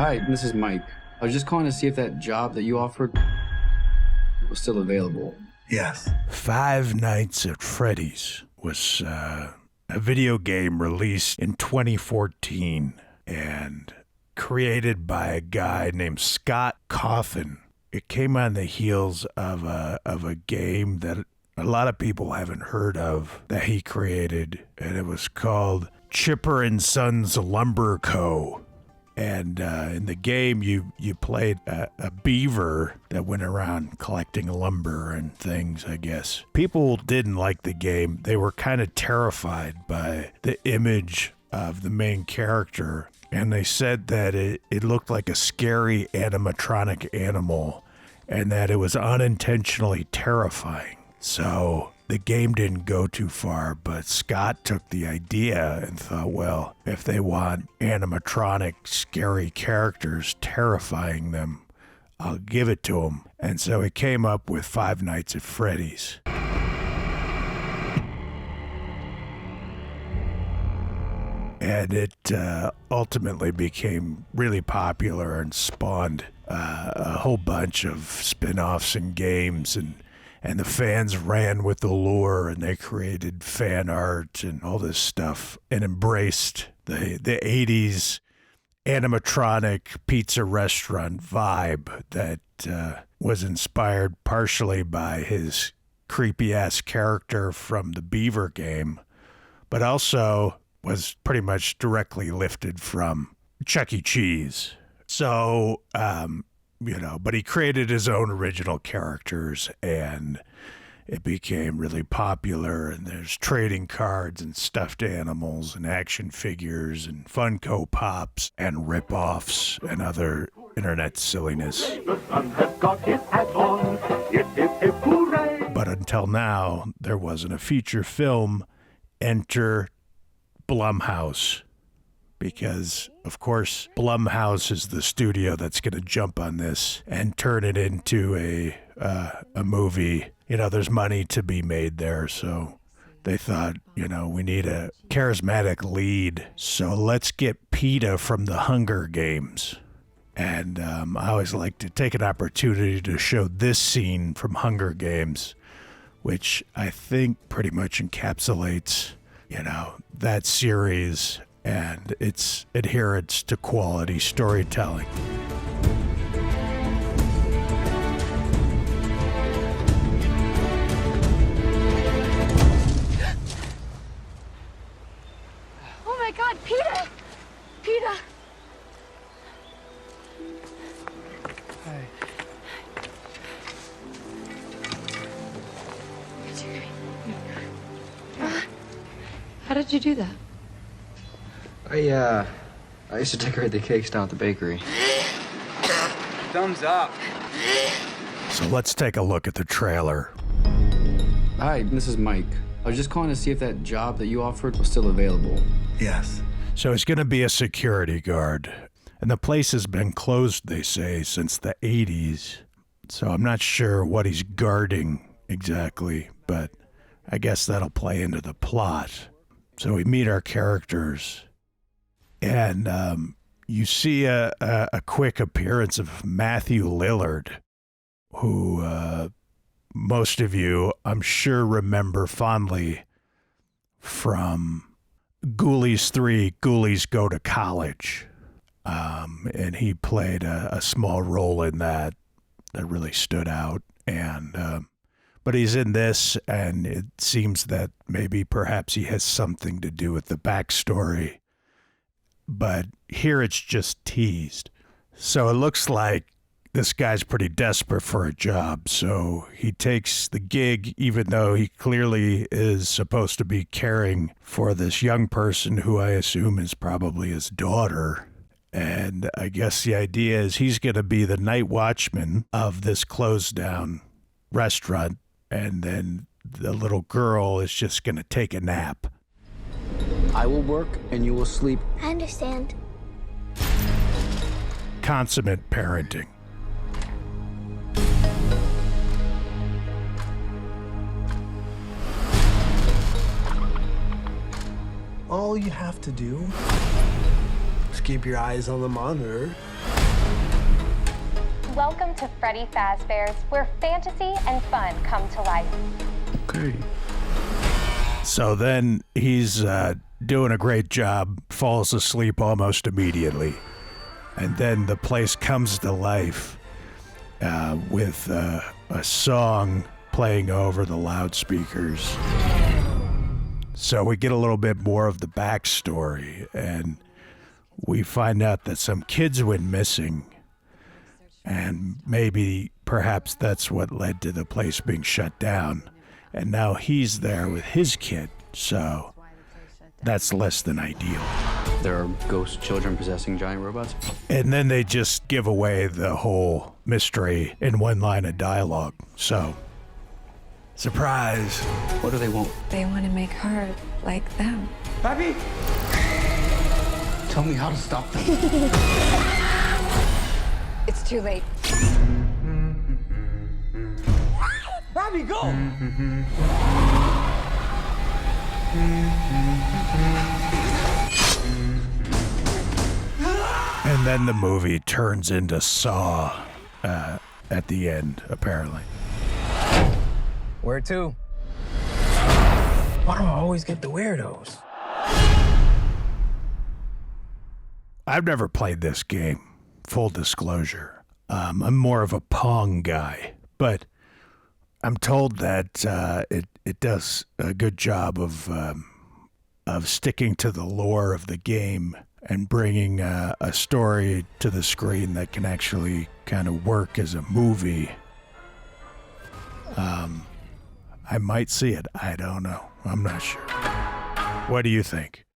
Hi, this is Mike. I was just calling to see if that job that you offered was still available. Yes. Five Nights at Freddy's was a video game released in 2014 and created by a guy named Scott Cawthon. It came on the heels of a game that a lot of people haven't heard of that he created, and it was called Chipper and Sons Lumber Co. And in the game, you played a beaver that went around collecting lumber and things, I guess. People didn't like the game. They were kind of terrified by the image of the main character. And they said that it looked like a scary animatronic animal and that it was unintentionally terrifying. So the game didn't go too far, but Scott took the idea and thought, well, if they want animatronic, scary characters terrifying them, I'll give it to them. And so he came up with Five Nights at Freddy's. And it ultimately became really popular and spawned a whole bunch of spin-offs and games, and the fans ran with the lure, and they created fan art and all this stuff and embraced the 80s animatronic pizza restaurant vibe that was inspired partially by his creepy-ass character from the Beaver game, but also was pretty much directly lifted from Chuck E. Cheese. So, but he created his own original characters, and it became really popular, and there's trading cards and stuffed animals and action figures and Funko Pops and rip-offs and other internet silliness. But until now, there wasn't a feature film. Enter Blumhouse, because, of course, Blumhouse is the studio that's going to jump on this and turn it into a movie. You know, there's money to be made there, so they thought, we need a charismatic lead, so let's get PETA from the Hunger Games. And I always like to take an opportunity to show this scene from Hunger Games, which I think pretty much encapsulates that series and its adherence to quality storytelling. Oh my God, PETA! PETA! Hi. How did you do that? I used to decorate the cakes down at the bakery. Thumbs up. So let's take a look at the trailer. Hi, this is Mike. I was just calling to see if that job that you offered was still available. Yes. So he's going to be a security guard. And the place has been closed, they say, since the 80s. So I'm not sure what he's guarding exactly, but I guess that'll play into the plot. So we meet our characters, and you see a quick appearance of Matthew Lillard, who most of you, I'm sure, remember fondly from Ghoulies 3, Ghoulies Go to College. And he played a small role in that really stood out. And but he's in this, and it seems that maybe perhaps he has something to do with the backstory. But here it's just teased. So it looks like this guy's pretty desperate for a job. So he takes the gig, even though he clearly is supposed to be caring for this young person who I assume is probably his daughter. And I guess the idea is he's going to be the night watchman of this closed down restaurant. And then the little girl is just going to take a nap. I will work and you will sleep. I understand. Consummate parenting. All you have to do keep your eyes on the monitor. Welcome to Freddy Fazbear's, where fantasy and fun come to life. Okay. So then he's doing a great job, falls asleep almost immediately. And then the place comes to life with a song playing over the loudspeakers. So we get a little bit more of the backstory, and we find out that some kids went missing, and perhaps that's what led to the place being shut down. And now he's there with his kid, so that's less than ideal. There are ghost children possessing giant robots? And then they just give away the whole mystery in one line of dialogue. So, surprise. What do they want? They want to make her like them. Papi! Tell me how to stop them. It's too late. Papi, go! And then the movie turns into Saw at the end, apparently. Where to? Why do I always get the weirdos? I've never played this game, full disclosure. I'm more of a Pong guy, but I'm told that it does a good job of sticking to the lore of the game and bringing a story to the screen that can actually kind of work as a movie. I might see it. I don't know. I'm not sure. What do you think?